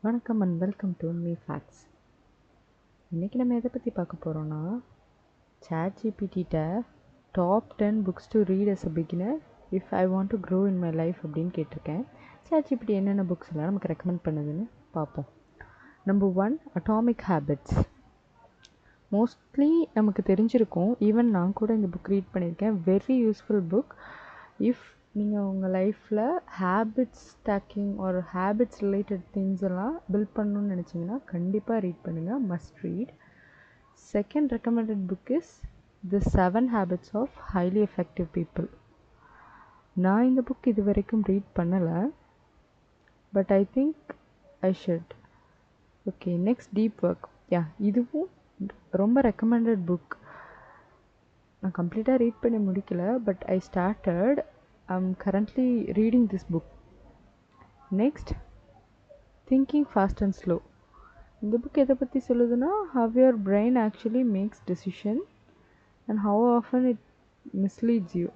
வணக்கம் and welcome to me facts. இன்றைக்கி நம்ம எதை பற்றி பார்க்க போகிறோன்னா, சாட் ஜிபிடிட்ட top 10 books to read as a beginner if I want to grow in my life அப்படின்னு கேட்டிருக்கேன். சாட் ஜிபிடி என்னென்ன புக்ஸ் எல்லாம் நமக்கு ரெக்கமெண்ட் பண்ணுதுன்னு பார்ப்போம். Number 1, atomic habits. மோஸ்ட்லி நமக்கு தெரிஞ்சிருக்கும், ஈவன் நான் கூட இந்த புக் ரீட் பண்ணியிருக்கேன். Very useful book. இஃப் நீங்கள் உங்கள் லைஃப்பில் ஹேபிட்ஸ் ஸ்டாக்கிங் ஒரு ஹேபிட்ஸ் ரிலேட்டட் திங்ஸ் எல்லாம் பில்ட் பண்ணணும்னு நினச்சிங்கன்னா கண்டிப்பாக ரீட் பண்ணுங்கள். Must read. Second recommended book is the 7 habits of highly effective people. நான் இந்த புக் இது வரைக்கும் ரீட் பண்ணலை, but I think I should. Okay, next deep work. இதுவும் ரொம்ப ரெக்கமெண்டட் புக். நான் கம்ப்ளீட்டாக ரீட் பண்ணி முடிக்கல, but I started. I'm currently reading this book. Next, Thinking Fast and Slow. இந்த புக் எதை பற்றி சொல்லுதுன்னா, how your brain actually makes decision and how often it misleads you.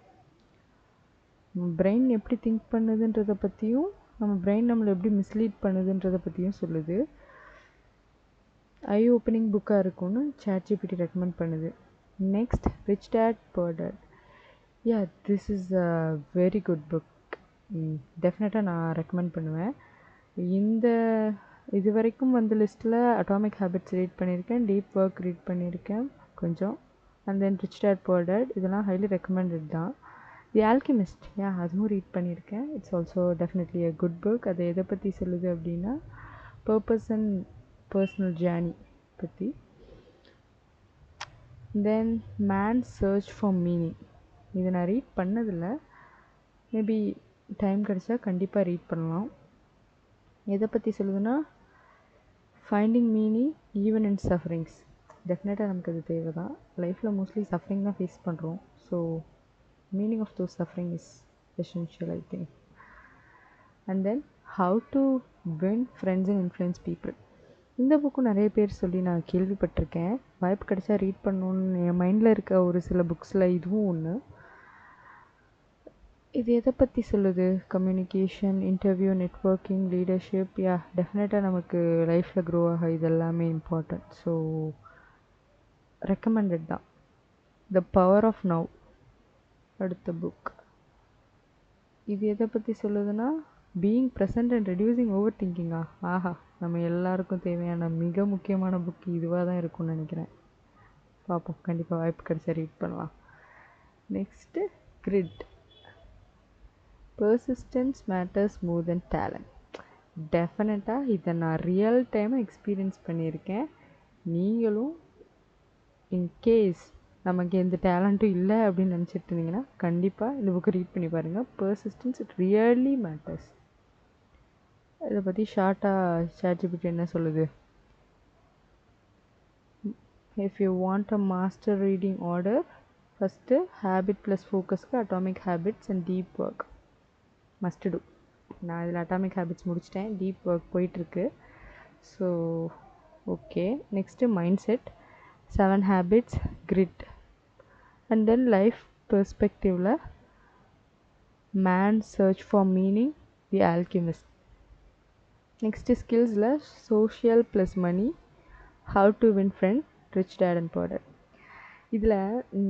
நம்ம பிரெயின் எப்படி திங்க் பண்ணுதுன்றதை பற்றியும் நம்ம பிரெயின் நம்மளை எப்படி மிஸ்லீட் பண்ணுதுன்றதை பற்றியும் சொல்லுது. ஐ ஓப்பனிங் புக்காக இருக்கும்னு சாட் ஜிபிடி ரெக்கமெண்ட் பண்ணுது. Next, rich dad poor dad. This is a very good book. டெஃபினட்டாக நான் ரெக்கமெண்ட் பண்ணுவேன். இது வரைக்கும் வந்த லிஸ்ட்டில் அட்டாமிக் ஹேபிட்ஸ் ரீட் பண்ணியிருக்கேன், டீப் ஒர்க் ரீட் பண்ணியிருக்கேன் கொஞ்சம், and then rich dad poor dad. இதெல்லாம் ஹைலி ரெக்கமெண்டட் தான். தி ஆல்கெமிஸ்ட், அதுவும் ரீட் பண்ணியிருக்கேன். It's also definitely a good book. அது எதை பற்றி சொல்லுது அப்படின்னா, பர்பஸ் அண்ட் பர்சனல் ஜேர்னி பற்றி. தென் மேன்ஸ் சர்ச் ஃபார் மீனிங். இதை நான் ரீட் பண்ணதில்லை, மேபி டைம் கிடச்சா கண்டிப்பாக ரீட் பண்ணலாம். எதை பற்றி சொல்லுதுன்னா, finding meaning even in sufferings. டெஃபினட்டாக நமக்கு அது தேவை தான். லைஃப்பில் மோஸ்ட்லி சஃபரிங் தான் ஃபேஸ் பண்ணுறோம். So meaning of those suffering is essential, I think. And then how to win friends and influence people. இந்த புக்கும் நிறைய பேர் சொல்லி நான் கேள்விப்பட்டிருக்கேன். வாய்ப்பு கிடைச்சா ரீட் பண்ணணுன்னு என் மைண்டில் இருக்க ஒரு சில புக்ஸில் இதுவும் ஒன்று. இது எதை பற்றி சொல்லுது? Communication, interview, networking, leadership. டெஃபினட்டாக நமக்கு லைஃப்பில் க்ரோ ஆக இது எல்லாமே இம்பார்ட்டண்ட். ஸோ ரெக்கமெண்டட் தான். த பவர் ஆஃப் நவ் அடுத்த புக். இது எதை பற்றி சொல்லுதுன்னா, being present and reducing over திங்கிங்கா. நம்ம எல்லாருக்கும் தேவையான மிக முக்கியமான புக் இதுவாக தான் இருக்கும்னு நினைக்கிறேன். பார்ப்போம், கண்டிப்பாக வாய்ப்பு கிடைச்சா ரீட் பண்ணலாம். Next, grid. பர்சிஸ்டன்ஸ் மேட்டர்ஸ் மோர் தென் டேலண்ட். டெஃபினட்டாக இதை நான் ரியல் டைமாக எக்ஸ்பீரியன்ஸ் பண்ணியிருக்கேன். நீங்களும் இன்கேஸ் நமக்கு எந்த டேலண்ட்டும் இல்லை அப்படின்னு நினச்சிட்டு இருந்தீங்கன்னா கண்டிப்பாக இந்த புக்கை ரீட் பண்ணி பாருங்கள். Persistence it really matters. இதை பற்றி ஷார்ட்டாக சாட் ஜிபிடி என்ன சொல்லுது? If you want a master reading order, first habit plus ஃபோக்கஸ்க்கு atomic habits and deep work must do. நான் இதில் அட்டாமிக் ஹேபிட்ஸ் முடிச்சிட்டேன், டீப் ஒர்க் போயிட்டுருக்கு. So okay. Next mindset, 7 habits, grit. And then life பெர்ஸ்பெக்டிவில் man search for meaning, the alchemist. Next ஸ்கில்ஸில் social plus money, how to win friend, rich date and poor dad. இதில்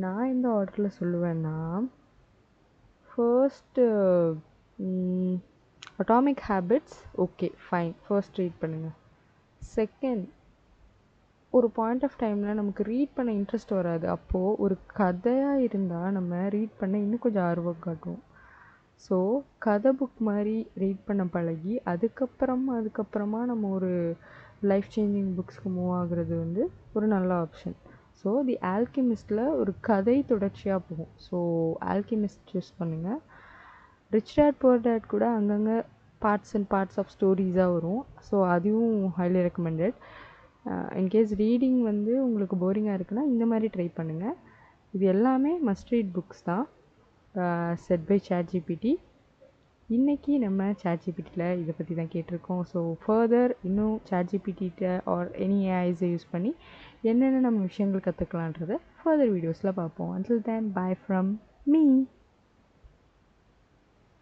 நான் எந்த ஆர்டரில் சொல்லுவேன்னா, first atomic habits okay fine, first read பண்ணுங்கள். Second, ஒரு point of டைமில் நமக்கு ரீட் பண்ண இன்ட்ரெஸ்ட் வராது. அப்போது ஒரு கதையாக இருந்தால் நம்ம ரீட் பண்ண இன்னும் கொஞ்சம் ஆர்வம் காட்டுவோம். ஸோ கதை புக் மாதிரி ரீட் பண்ண பழகி அதுக்கப்புறமா நம்ம ஒரு லைஃப் சேஞ்சிங் புக்ஸ்க்கு மூவ் ஆகுறது ஒரு நல்ல ஆப்ஷன். ஸோ தி ஆல்கெமிஸ்டில் ஒரு கதை தொடர்ச்சியாக போகும். ஸோ ஆல்கெமிஸ்ட் சூஸ் பண்ணுங்கள். ரிச் டேட் புவர் டேட் கூட அங்கங்கே பார்ட்ஸ் அண்ட் பார்ட்ஸ் ஆஃப் ஸ்டோரிஸாக வரும். ஸோ அதுவும் ஹைலி ரெக்கமெண்டட். இன்கேஸ் ரீடிங் உங்களுக்கு போரிங்காக இருக்குன்னா இந்த மாதிரி ட்ரை பண்ணுங்கள். இது எல்லாமே மஸ்ட் ரீட் புக்ஸ் தான், செட் பை சாட் ஜிபிடி. இன்றைக்கி நம்ம சாட் ஜிபிடியில் இதை பற்றி தான் கேட்டிருக்கோம். ஸோ ஃபர்தர் இன்னும் சாட் ஜிபிடிட்ட ஆர் எனி ஏஐஸை யூஸ் பண்ணி என்னென்ன நம்ம விஷயங்கள் கற்றுக்கலான்றதை ஃபர்தர் வீடியோஸில் பார்ப்போம். until then, bye from me.